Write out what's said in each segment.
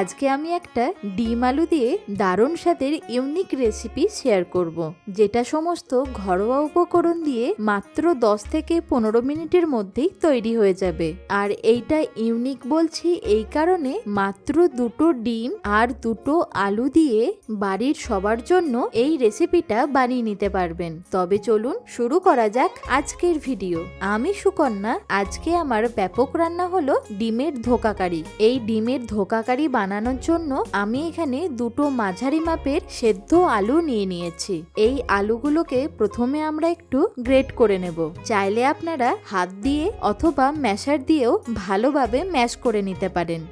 আজকে আমি একটা ডিম আলু দিয়ে দারুণ স্বাদের ইউনিক রেসিপি শেয়ার করব, যেটা সমস্ত ঘরোয়া উপকরণ দিয়ে মাত্র 10 থেকে 15 মিনিটের মধ্যেই তৈরি হয়ে যাবে। আর এইটা ইউনিক বলছি এই কারণে, মাত্র 2টো ডিম আর 2টো আলু দিয়ে বাড়ির সবার জন্য এই রেসিপিটা বানিয়ে নিতে পারবেন। তবে চলুন শুরু করা যাক আজকের ভিডিও। আমি সুকন্যা। আজকে আমার ব্যাপক রান্না হলো ডিমের ধোকাকারি। এই ডিমের ধোকাকারি বানানোর জন্য আমি এখানে 2টো মাঝারি মাপের সেদ্ধ আলু নিয়ে নিয়েছি। এই আলুগুলোকে প্রথমে আমরা একটু গ্রেট করে নেব। চাইলে আপনারা হাত দিয়ে অথবা ম্যাশার দিয়েও ভালোভাবে ম্যাশ করে নিতে পারেন।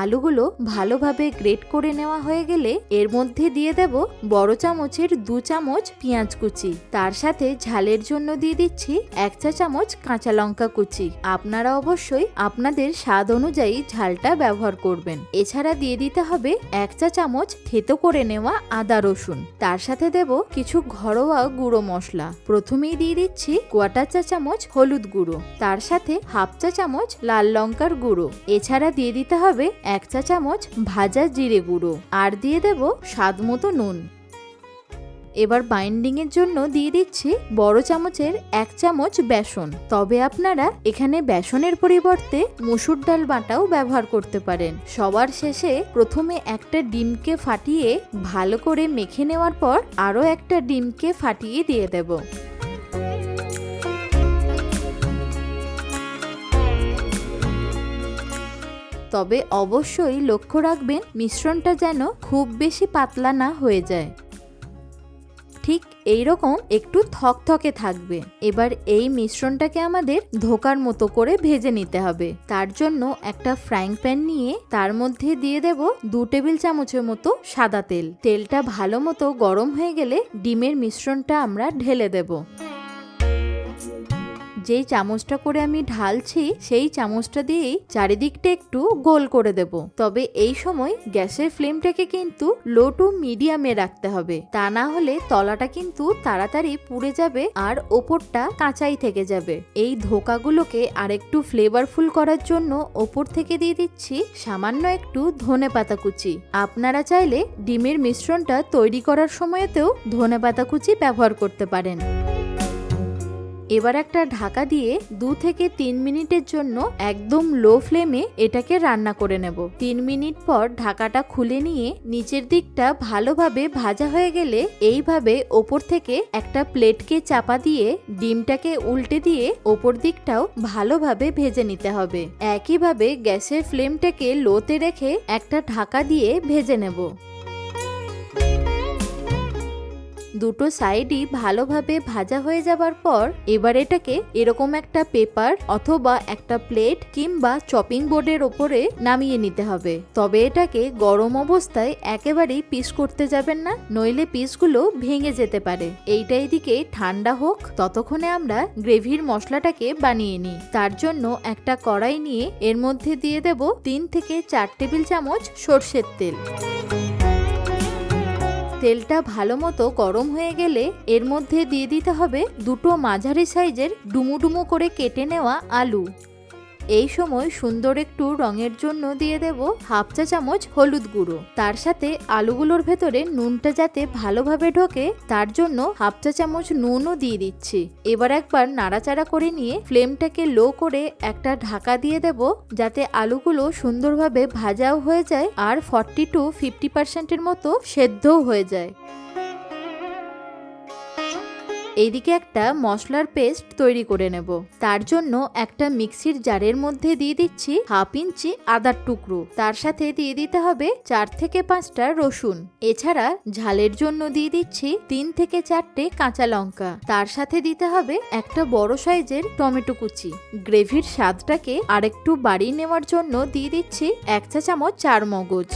আলুগুলো ভালোভাবে গ্রেট করে নেওয়া হয়ে গেলে এর মধ্যে দিয়ে দেব বড় চামচের 2 চামচ পেঁয়াজ কুচি। তার সাথে ঝালের জন্য দিয়ে দিচ্ছি 1 চা চামচ কাঁচা লঙ্কা কুচি। আপনারা অবশ্যই আপনাদের স্বাদ অনুযায়ী ঝালটা ব্যবহার করবেন। এছাড়া দিয়ে দিতে হবে 1 চা চামচ থেতো করে নেওয়া আদা রসুন। তার সাথে দেব কিছু ঘরোয়া গুঁড়ো মশলা। প্রথমেই দিয়ে দিচ্ছি 1/4 চা চামচ হলুদ গুঁড়ো, তার সাথে 1/2 চা চামচ লাল লঙ্কার গুঁড়ো। এছাড়া দিয়ে দিতে হবে 1 চা চামচ ভাজা জিরে গুঁড়ো, আর দিয়ে দেব স্বাদ মতো নুন। এবার বাইন্ডিং এর জন্য দিয়ে দিচ্ছি বড় চামচের 1 চামচ বেসন। তবে আপনারা এখানে বেসনের পরিবর্তে মসুর ডাল বাটাও ব্যবহার করতে পারেন। সবার শেষে প্রথমে একটা ডিমকে ফাটিয়ে ভালো করে মেখে নেওয়ার পর আরও একটা ডিমকে ফাটিয়ে দিয়ে দেব। তবে অবশ্যই লক্ষ্য রাখবেন মিশ্রণটা যেন খুব বেশি পাতলা না হয়ে যায়, ঠিক এইরকম একটু থকথকে থাকবে। এবার এই মিশ্রণটাকে আমাদের ধোকার মতো করে ভেজে নিতে হবে। তার জন্য একটা ফ্রাইং প্যান নিয়ে তার মধ্যে দিয়ে দেব 2 টেবিল চামচের মতো সাদা তেল। তেলটা ভালো মতো গরম হয়ে গেলে ডিমের মিশ্রণটা আমরা ঢেলে দেব। যেই চামচটা করে আমি ঢালছি সেই চামচটা দিয়েই চারিদিকটা একটু গোল করে দেব। তবে এই সময় গ্যাসের ফ্লেমটাকে কিন্তু লো টু মিডিয়ামে রাখতে হবে, তা না হলে তলাটা কিন্তু তাড়াতাড়ি পুড়ে যাবে আর ওপরটা কাঁচাই থেকে যাবে। এই ধোকাগুলোকে আরেকটু ফ্লেভারফুল করার জন্য ওপর থেকে দিয়ে দিচ্ছি সামান্য একটু ধনেপাতা কুচি। আপনারা চাইলে ডিমের মিশ্রণটা তৈরি করার সময়তেও ধনেপাতা কুচি ব্যবহার করতে পারেন। এবার একটা ঢাকা দিয়ে 2 থেকে 3 মিনিটের জন্য একদম লো ফ্লেমে এটাকে রান্না করে নেব। 3 মিনিট পর ঢাকাটা খুলে নিয়ে নিচের দিকটা ভালোভাবে ভাজা হয়ে গেলে এইভাবে ওপর থেকে একটা প্লেটকে চাপা দিয়ে ডিমটাকে উল্টে দিয়ে ওপর দিকটাও ভালোভাবে ভেজে নিতে হবে। একইভাবে গ্যাসের ফ্লেমটাকে লোতে রেখে একটা ঢাকা দিয়ে ভেজে নেব। 2টো সাইডই ভালোভাবে ভাজা হয়ে যাবার পর এবার এটাকে এরকম একটা পেপার অথবা একটা প্লেট কিংবা চপিং বোর্ডের ওপরে নামিয়ে নিতে হবে। তবে এটাকে গরম অবস্থায় একেবারেই পিস করতে যাবেন না, নইলে পিসগুলো ভেঙে যেতে পারে। এইটা এদিকে ঠান্ডা হোক, ততক্ষণে আমরা গ্রেভির মশলাটাকে বানিয়ে নিই। তার জন্য একটা কড়াই নিয়ে এর মধ্যে দিয়ে দেব 3 থেকে 4 টেবিল চামচ সরষের তেল। তেলটা ভালো মতো গরম হয়ে গেলে এর মধ্যে দিয়ে দিতে হবে 2টো মাঝারি সাইজের ডুমু ডুমু করে কেটে নেওয়া আলু। এই সময় সুন্দর একটু রঙের জন্য দিয়ে দেব 1/2 চা চামচ হলুদ গুঁড়ো। তার সাথে আলুগুলোর ভেতরে নুনটা যাতে ভালোভাবে ঢোকে তার জন্য 1/2 চা চামচ নুনও দিয়ে দিচ্ছি। এবার একবার নাড়াচাড়া করে নিয়ে ফ্লেমটাকে লো করে একটা ঢাকা দিয়ে দেব, যাতে আলুগুলো সুন্দরভাবে ভাজাও হয়ে যায় আর 40 to 50% মতো সেদ্ধও হয়ে যায়। এইদিকে একটা মশলার পেস্ট তৈরি করে নেব। তার জন্য একটা মিক্সির জারের মধ্যে দিয়ে দিচ্ছি 1/2 ইঞ্চি আদার টুকরো। তার সাথে দিয়ে দিতে হবে 4 থেকে 5টা রসুন। এছাড়া ঝালের জন্য দিয়ে দিচ্ছি 3 থেকে 4টে কাঁচা লঙ্কা। তার সাথে দিতে হবে একটা বড় সাইজের টমেটো কুচি। গ্রেভির স্বাদটাকে আরেকটু বাড়িয়ে নেওয়ার জন্য দিয়ে দিচ্ছি 1 চা চামচ চারমগজ।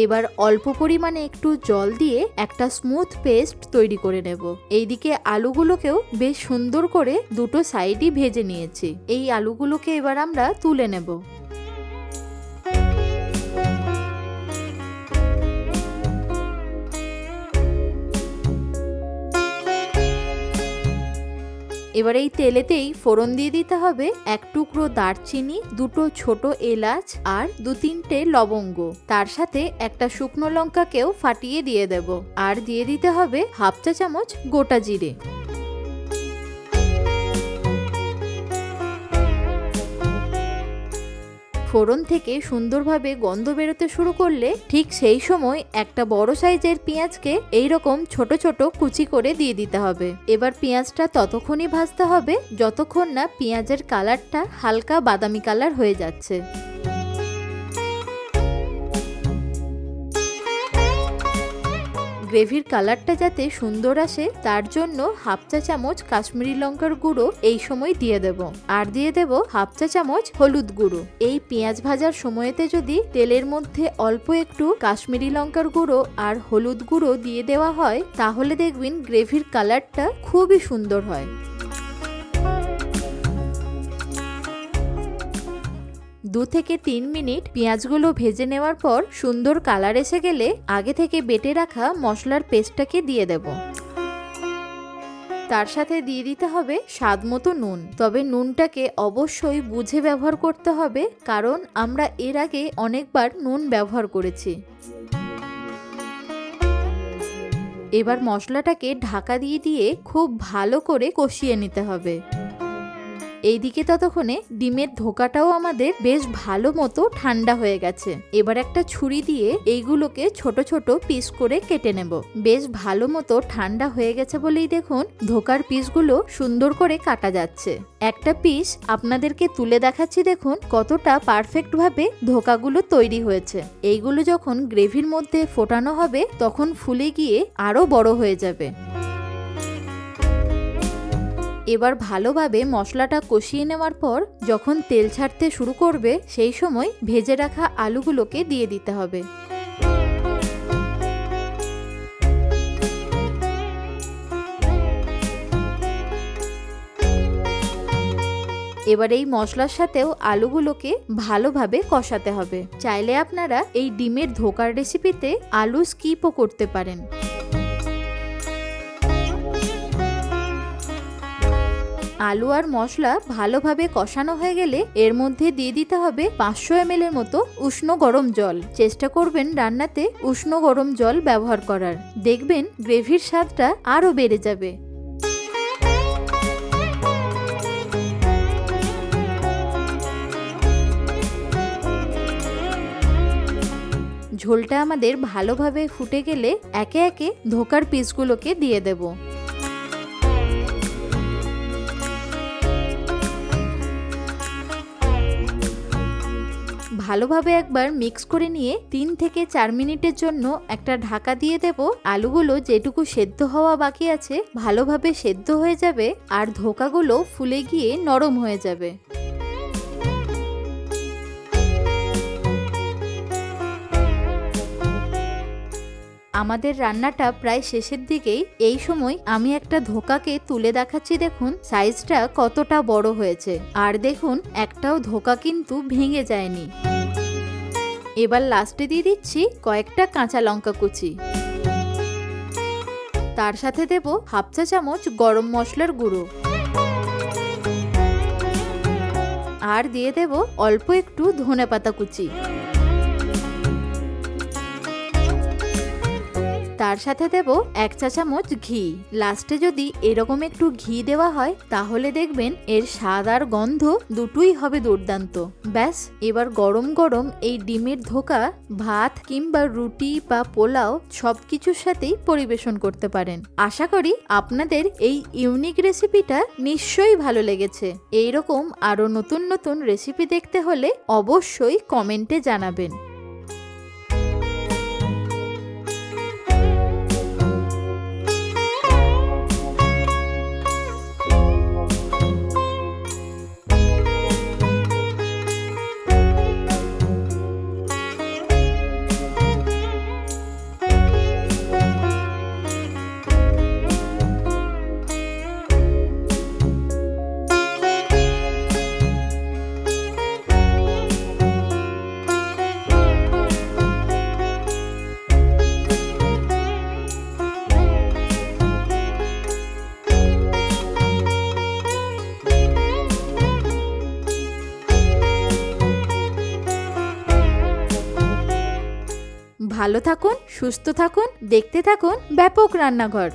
এবার অল্প পরিমাণে একটু জল দিয়ে একটা স্মুথ পেস্ট তৈরি করে নেব। এইদিকে আলুগুলোকেও বেশ সুন্দর করে 2টো সাইডই ভেজে নিয়েছি। এই আলুগুলোকে এবার আমরা তুলে নেব। এবার এই তেলেতেই ফোড়ন দিয়ে দিতে হবে 1 টুকরো দারচিনি, 2টো ছোট এলাচ আর 2-3টে লবঙ্গ। তার সাথে একটা শুকনো লঙ্কাকেও ফাটিয়ে দিয়ে দেব। আর দিয়ে দিতে হবে 1/2 চা চামচ গোটা জিরে। ফোড়ন থেকে সুন্দরভাবে গন্ধ বেরোতে শুরু করলে ঠিক সেই সময় একটা বড় সাইজের পেঁয়াজকে এইরকম ছোট ছোট কুচি করে দিয়ে দিতে হবে। এবার পেঁয়াজটা ততক্ষণই ভাজতে হবে যতক্ষণ না পেঁয়াজের কালারটা হালকা বাদামি কালার হয়ে যাচ্ছে। গ্রেভির কালারটা যাতে সুন্দর আসে তার জন্য 1/2 চা চামচ কাশ্মীরি লঙ্কার গুঁড়ো এই সময় দিয়ে দেব। আর দিয়ে দেব 1/2 চা চামচ হলুদ গুঁড়ো। এই পেঁয়াজ ভাজার সময়তে যদি তেলের মধ্যে অল্প একটু কাশ্মীরি লঙ্কার গুঁড়ো আর হলুদ গুঁড়ো দিয়ে দেওয়া হয় তাহলে দেখবেন গ্রেভির কালারটা খুবই সুন্দর হয়। 2 থেকে 3 মিনিট পেঁয়াজগুলো ভেজে নেওয়ার পর সুন্দর কালার এসে গেলে আগে থেকে বেটে রাখা মশলার পেস্টটাকে দিয়ে দেব। তার সাথে দিয়ে দিতে হবে স্বাদ মতো নুন। তবে নুনটাকে অবশ্যই বুঝে ব্যবহার করতে হবে, কারণ আমরা এর আগে অনেকবার নুন ব্যবহার করেছি। এবার মশলাটাকে ঢাকা দিয়ে খুব ভালো করে কষিয়ে নিতে হবে। এইদিকে ততক্ষণে ডিমের ধোকাটাও আমাদের বেশ ভালো মতো ঠান্ডা হয়ে গেছে। এবার একটা ছুরি দিয়ে এইগুলোকে ছোট ছোট পিস করে কেটে নেব। বেশ ভালো মতো ঠান্ডা হয়ে গেছে বলেই দেখুন ধোকার পিসগুলো সুন্দর করে কাটা যাচ্ছে। একটা পিস আপনাদেরকে তুলে দেখাচ্ছি, দেখুন কতটা পারফেক্ট ভাবে ধোকাগুলো তৈরি হয়েছে। এইগুলো যখন গ্রেভির মধ্যে ফোটানো হবে তখন ফুলে গিয়ে আরো বড় হয়ে যাবে। এবার ভালোভাবে মশলাটা কষিয়ে নেওয়ার পর যখন তেল ছাড়তে শুরু করবে সেই সময় ভেজে রাখা আলুগুলোকে দিয়ে দিতে হবে। এবার এই মশলার সাথেও আলুগুলোকে ভালোভাবে কষাতে হবে। চাইলে আপনারা এই ডিমের ধোকার রেসিপিতে আলু স্কিপও করতে পারেন। আলু আর মশলা ভালোভাবে কষানো হয়ে গেলে এর মধ্যে দিয়ে দিতে হবে 500 ml এর মতো উষ্ণ গরম জল। চেষ্টা করবেন রান্নাতে উষ্ণ গরম জল ব্যবহার করার, দেখবেন গ্রেভির স্বাদটা আরো বেড়ে যাবে। ঝোলটা আমাদের ভালোভাবে ফুটে গেলে একে একে ধোকার পিসগুলোকে দিয়ে দেব। ভালোভাবে একবার মিক্স করে নিয়ে 3 থেকে 4 মিনিটের জন্য একটা ঢাকা দিয়ে দেব। আলুগুলো যেটুকু সেদ্ধ হওয়া বাকি আছে ভালোভাবে সেদ্ধ হয়ে যাবে আর ধোকাগুলো ফুলে গিয়ে নরম হয়ে যাবে। আমাদের রান্নাটা প্রায় শেষের দিকেই। এই সময় আমি একটা ধোকাকে তুলে দেখাচ্ছি, দেখুন সাইজটা কতটা বড় হয়েছে। আর দেখুন একটাও ধোকা কিন্তু ভেঙে যায়নি। এবার লাস্টে দিয়ে দিচ্ছি কয়েকটা কাঁচা লঙ্কা কুচি। তার সাথে দেব 1/2 চা চামচ গরম মশলার গুঁড়ো। আর দিয়ে দেব অল্প একটু ধনেপাতা কুচি। তার সাথে দেব 1 চা চামচ ঘি। লাস্টে যদি এরকম একটু ঘি দেওয়া হয় তাহলে দেখবেন এর স্বাদ আর গন্ধ দুটোই হবে দুর্দান্ত। ব্যাস, এবার গরম গরম এই ডিমের ধোকা ভাত কিংবা রুটি বা পোলাও সবকিছুর সাথেই পরিবেশন করতে পারেন। আশা করি আপনাদের এই ইউনিক রেসিপিটা নিশ্চয়ই ভালো লেগেছে। এইরকম আরো নতুন নতুন রেসিপি দেখতে হলে অবশ্যই কমেন্টে জানাবেন। ভালো থাকুন, সুস্থ থাকুন, দেখতে থাকুন ব্যাপক রান্নাঘর।